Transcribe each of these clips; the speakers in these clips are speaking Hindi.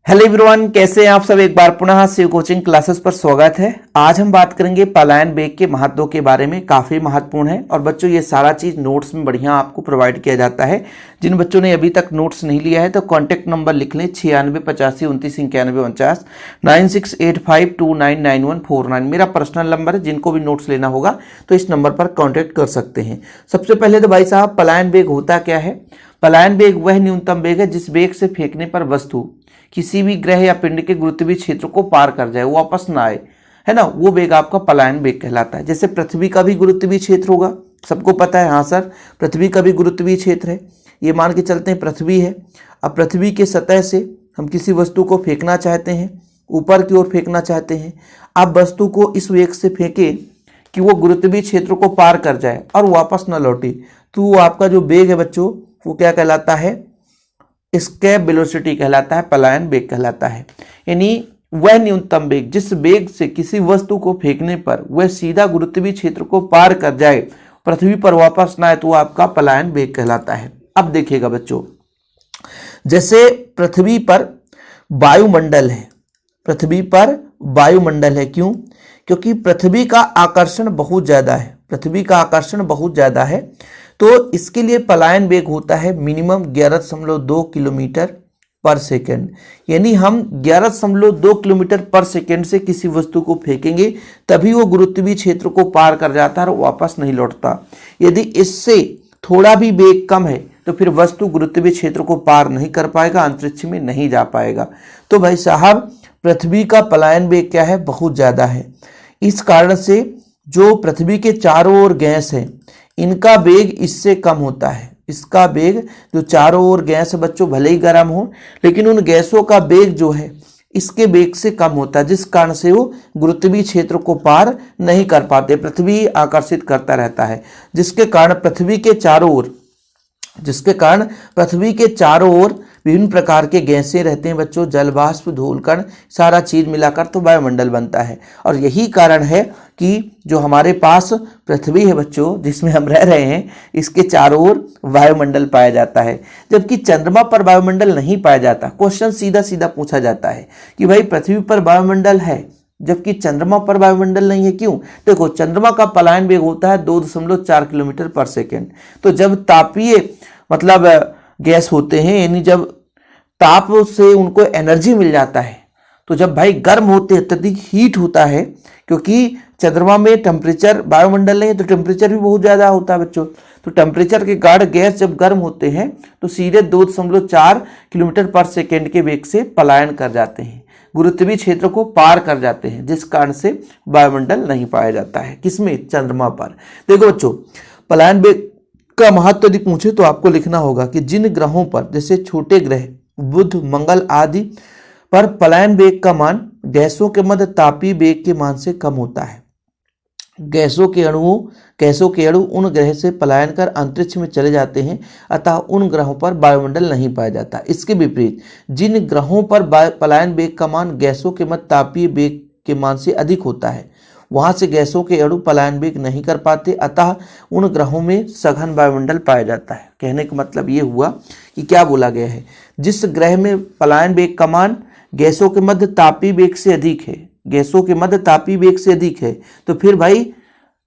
हेलो एवरीवन, कैसे हैं आप सब। एक बार पुनः शिव कोचिंग क्लासेस पर स्वागत है। आज हम बात करेंगे पलायन वेग के महत्व के बारे में। काफ़ी महत्वपूर्ण है और बच्चों ये सारा चीज़ नोट्स में बढ़िया आपको प्रोवाइड किया जाता है। जिन बच्चों ने अभी तक नोट्स नहीं लिया है तो कॉन्टैक्ट नंबर लिख लें 9685299149 9685299149 मेरा पर्सनल नंबर है। जिनको भी नोट्स लेना होगा तो इस नंबर पर कॉन्टैक्ट कर सकते हैं। सबसे पहले तो भाई साहब, पलायन वेग होता क्या है। पलायन वेग वह न्यूनतम वेग है जिस वेग से फेंकने पर वस्तु किसी भी ग्रह या पिंड के गुरुत्वीय क्षेत्र को पार कर जाए, वो वापस ना आए, है ना, वो वेग आपका पलायन वेग कहलाता है। जैसे पृथ्वी का भी गुरुत्वीय क्षेत्र होगा, सबको पता है। हाँ सर, पृथ्वी का भी गुरुत्वीय क्षेत्र है। ये मान के चलते हैं पृथ्वी है। अब पृथ्वी के सतह से हम किसी वस्तु को फेंकना चाहते हैं, ऊपर की ओर फेंकना चाहते हैं। आप वस्तु को इस वेग से फेंके कि वो गुरुत्वीय क्षेत्र को पार कर जाए और वापस न लौटे, तो वो आपका जो वेग है बच्चों, वो क्या कहलाता है, एस्केप वेलोसिटी कहलाता है, पलायन वेग कहलाता है। यानी वह न्यूनतम वेग जिस वेग से किसी वस्तु को फेंकने पर वह सीधा गुरुत्वीय क्षेत्र को पार कर जाए, पृथ्वी पर वापस ना आए, तो आपका पलायन वेग कहलाता है। अब देखिएगा बच्चों, जैसे पृथ्वी पर वायुमंडल है, पृथ्वी पर वायुमंडल है। क्यों? क्योंकि पृथ्वी का आकर्षण बहुत ज्यादा है, पृथ्वी का आकर्षण बहुत ज्यादा है। तो इसके लिए पलायन वेग होता है मिनिमम 11.2 किलोमीटर पर सेकेंड। यानी हम 11.2 किलोमीटर पर सेकेंड से किसी वस्तु को फेंकेंगे तभी वो गुरुत्वीय क्षेत्र को पार कर जाता है और वापस नहीं लौटता। यदि इससे थोड़ा भी वेग कम है तो फिर वस्तु गुरुत्वीय क्षेत्र को पार नहीं कर पाएगा, अंतरिक्ष में नहीं जा पाएगा। तो भाई साहब, पृथ्वी का पलायन वेग क्या है, बहुत ज्यादा है। इस कारण से जो पृथ्वी के चारों ओर गैस है, इनका वेग इससे कम होता है। इसका वेग, जो चारों ओर गैस है बच्चों, भले ही गर्म हो, लेकिन उन गैसों का वेग जो है इसके वेग से कम होता है, जिस कारण से वो गुरुत्वीय क्षेत्र को पार नहीं कर पाते। पृथ्वी आकर्षित करता रहता है, जिसके कारण पृथ्वी के चारों ओर विभिन्न प्रकार के गैसें रहते हैं बच्चों, जल वाष्प, धूलकण, सारा चीज मिलाकर तो वायुमंडल बनता है। और यही कारण है कि जो हमारे पास पृथ्वी है बच्चों, जिसमें हम रह रहे हैं, इसके चारों ओर वायुमंडल पाया जाता है, जबकि चंद्रमा पर वायुमंडल नहीं पाया जाता। क्वेश्चन सीधा सीधा पूछा जाता है कि भाई पृथ्वी पर वायुमंडल है जबकि चंद्रमा पर वायुमंडल नहीं है, क्यों? देखो, चंद्रमा का पलायन वेग होता है 2.4 किलोमीटर पर सेकेंड। तो जब तापीय मतलब गैस होते हैं, यानी जब ताप से उनको एनर्जी मिल जाता है, तो जब भाई गर्म होते हैं, अत्यधिक हीट होता है, क्योंकि चंद्रमा में टेम्परेचर, वायुमंडल नहीं है तो टेम्परेचर भी बहुत ज्यादा होता है बच्चों। तो टेम्परेचर के कारण गैस जब गर्म होते हैं तो सीधे 2.4 किलोमीटर पर सेकेंड के वेग से पलायन कर जाते हैं, गुरुत्वीय क्षेत्र को पार कर जाते हैं, जिस कारण से वायुमंडल नहीं पाया जाता है। किसमें? चंद्रमा पर। देखो बच्चों, पलायन वेग का महत्व यदि पूछे तो आपको लिखना होगा कि जिन ग्रहों पर, जैसे छोटे ग्रह बुध, मंगल आदि पर पलायन वेग का मान गैसों के मध्य तापीय वेग के मान से कम होता है। गैसों के अणु उन ग्रह से पलायन कर अंतरिक्ष में चले जाते हैं, अतः उन ग्रहों पर वायुमंडल नहीं पाया जाता। इसके विपरीत जिन ग्रहों पर पलायन वेग का मान गैसों के मध्य तापीय वेग के मान से अधिक होता है, वहां से गैसों के अणु पलायन वेग नहीं कर पाते, अतः उन ग्रहों में सघन वायुमंडल पाया जाता है। कहने का मतलब ये हुआ कि क्या बोला गया है, जिस ग्रह में पलायन वेग का मान गैसों के मध्य तापीय वेग से अधिक है, गैसों के मध्य तापीय वेग से अधिक है, तो फिर भाई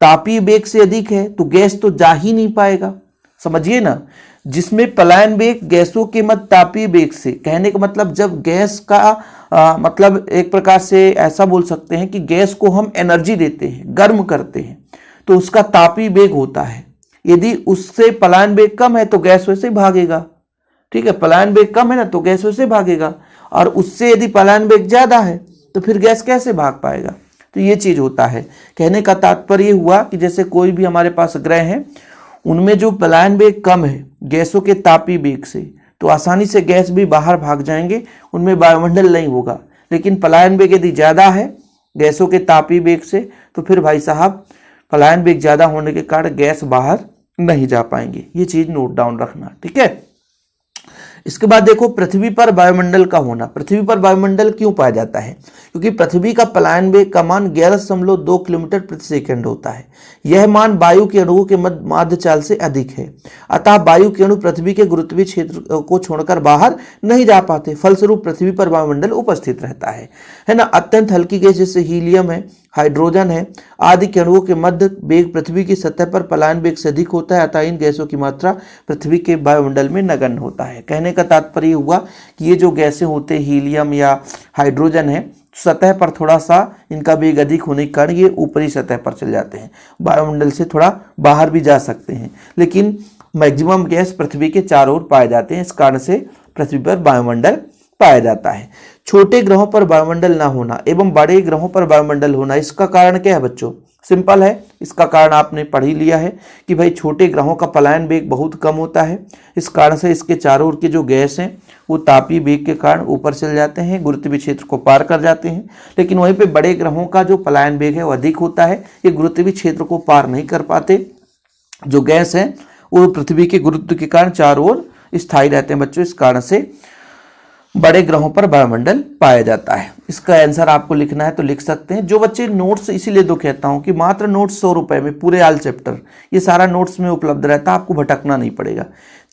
तापीय वेग से अधिक है तो गैस तो जा ही नहीं पाएगा, समझिए ना। जिसमें पलायन वेग गैसों के मध्य तापीय वेग से, कहने का मतलब जब गैस का मतलब एक प्रकार से ऐसा बोल सकते हैं कि गैस को हम एनर्जी देते हैं, गर्म करते हैं, तो उसका तापीय वेग होता है। यदि उससे पलायन वेग कम है तो गैस वैसे भागेगा, ठीक है, पलायन वेग कम है ना तो गैस वैसे भागेगा, और उससे यदि पलायन वेग ज्यादा है तो फिर गैस कैसे भाग पाएगा। तो ये चीज होता है। कहने का तात्पर्य हुआ कि जैसे कोई भी हमारे पास ग्रह है, उनमें जो पलायन वेग कम है गैसों के तापीय वेग से, तो आसानी से गैस भी बाहर भाग जाएंगे, उनमें वायुमंडल नहीं होगा। लेकिन पलायन वेग यदि ज्यादा है गैसों के तापीय वेग से, तो फिर भाई साहब पलायन वेग ज्यादा होने के कारण गैस बाहर नहीं जा पाएंगे। ये चीज नोट डाउन रखना, ठीक है। इसके बाद देखो पृथ्वी पर वायुमंडल का होना। पृथ्वी पर वायुमंडल क्यों पाया जाता है? क्योंकि पृथ्वी का पलायन वेग का मान 11.2 किलोमीटर प्रति सेकंड होता है। यह मान वायु के अणुओं के माध्य चाल से अधिक है, अतः वायु के अणु पृथ्वी के गुरुत्वीय क्षेत्र को छोड़कर बाहर नहीं जा पाते, फलस्वरूप पृथ्वी पर वायुमंडल उपस्थित रहता है ना। अत्यंत हल्की गैस जैसे हीलियम है, हाइड्रोजन है आदि के अणुओं के मध्य वेग पृथ्वी की सतह पर पलायन वेग से अधिक होता है, अतः इन गैसों की मात्रा पृथ्वी के वायुमंडल में नगण्य होता है। कहने का तात्पर्य हुआ कि ये जो गैसें होते हैं हीलियम या हाइड्रोजन है, सतह पर थोड़ा सा इनका वेग अधिक होने के कारण ये ऊपरी सतह पर चले जाते हैं, वायुमंडल से थोड़ा बाहर भी जा सकते हैं, लेकिन मैक्सिमम गैस पृथ्वी के चारों ओर पाए जाते हैं। इस कारण से पृथ्वी पर वायुमंडल पाया जाता है। छोटे ग्रहों पर वायुमंडल ना होना एवं बड़े ग्रहों पर वायुमंडल होना, इसका कारण क्या है बच्चों? सिंपल है, इसका कारण आपने पढ़ ही लिया है कि भाई छोटे ग्रहों का पलायन वेग बहुत कम होता है, इस कारण से इसके चारों ओर के जो गैस हैं वो तापीय वेग के कारण ऊपर चले जाते हैं, गुरुत्वीय क्षेत्र को पार कर जाते हैं। लेकिन वहीं पे बड़े ग्रहों का जो पलायन वेग है वो अधिक होता है, ये गुरुत्वीय क्षेत्र को पार नहीं कर पाते। जो गैस है वो पृथ्वी के गुरुत्व के कारण चारों ओर स्थायी रहते हैं बच्चों, इस कारण से बड़े ग्रहों पर वायुमंडल पाया जाता है। इसका आंसर आपको लिखना है तो लिख सकते हैं। जो बच्चे नोट्स, इसीलिए तो कहता हूं कि मात्र नोट्स 100 रुपए में पूरे आल चैप्टर ये सारा नोट्स में उपलब्ध रहता है, आपको भटकना नहीं पड़ेगा।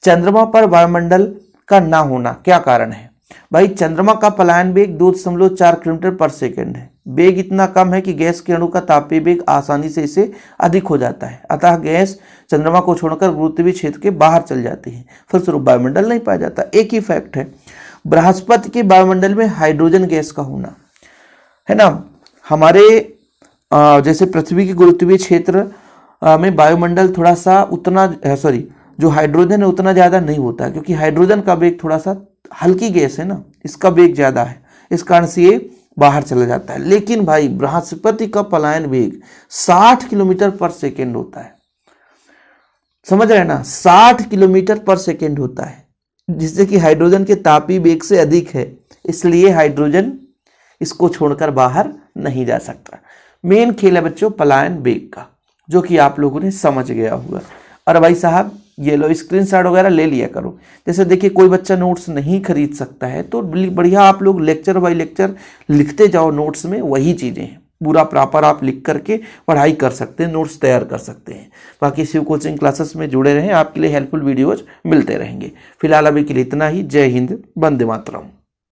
चंद्रमा पर वायुमंडल का ना होना क्या कारण है? भाई चंद्रमा का पलायन वेग 2.4 किलोमीटर पर सेकेंड है। वेग इतना कम है कि गैस के अणु का तापीय वेग आसानी से इसे अधिक हो जाता है, अतः गैस चंद्रमा को छोड़कर गुरुत्वीय क्षेत्र के बाहर चल जाती है, फलस्वरूप वायुमंडल नहीं पाया जाता। एक ही फैक्ट है, बृहस्पति के वायुमंडल में हाइड्रोजन गैस का होना, है ना। हमारे जैसे पृथ्वी के गुरुत्वीय क्षेत्र में वायुमंडल थोड़ा सा उतना जो हाइड्रोजन है उतना ज़्यादा नहीं होता है, क्योंकि हाइड्रोजन का वेग थोड़ा सा, हल्की गैस है ना, इसका वेग ज़्यादा है, इस कारण से ये बाहर चला जाता है। लेकिन भाई बृहस्पति का पलायन वेग 60 किलोमीटर पर सेकेंड होता है, समझ रहे हैं ना, 60 किलोमीटर पर सेकेंड होता है, जिससे कि हाइड्रोजन के तापीय वेग से अधिक है, इसलिए हाइड्रोजन इसको छोड़कर बाहर नहीं जा सकता। मेन खेल है बच्चों पलायन वेग का, जो कि आप लोगों ने समझ गया होगा। और भाई साहब ये लो स्क्रीनशॉट वगैरह ले लिया करो। जैसे देखिए कोई बच्चा नोट्स नहीं खरीद सकता है तो बढ़िया आप लोग लेक्चर बाय लेक्चर लिखते जाओ, नोट्स में वही चीज़ें हैं, पूरा प्रॉपर आप लिख करके पढ़ाई कर सकते हैं, नोट्स तैयार कर सकते हैं। बाकी शिव कोचिंग क्लासेस में जुड़े रहें, आपके लिए हेल्पफुल वीडियोज मिलते रहेंगे। फिलहाल अभी के लिए इतना ही। जय हिंद, वंदे मातरम।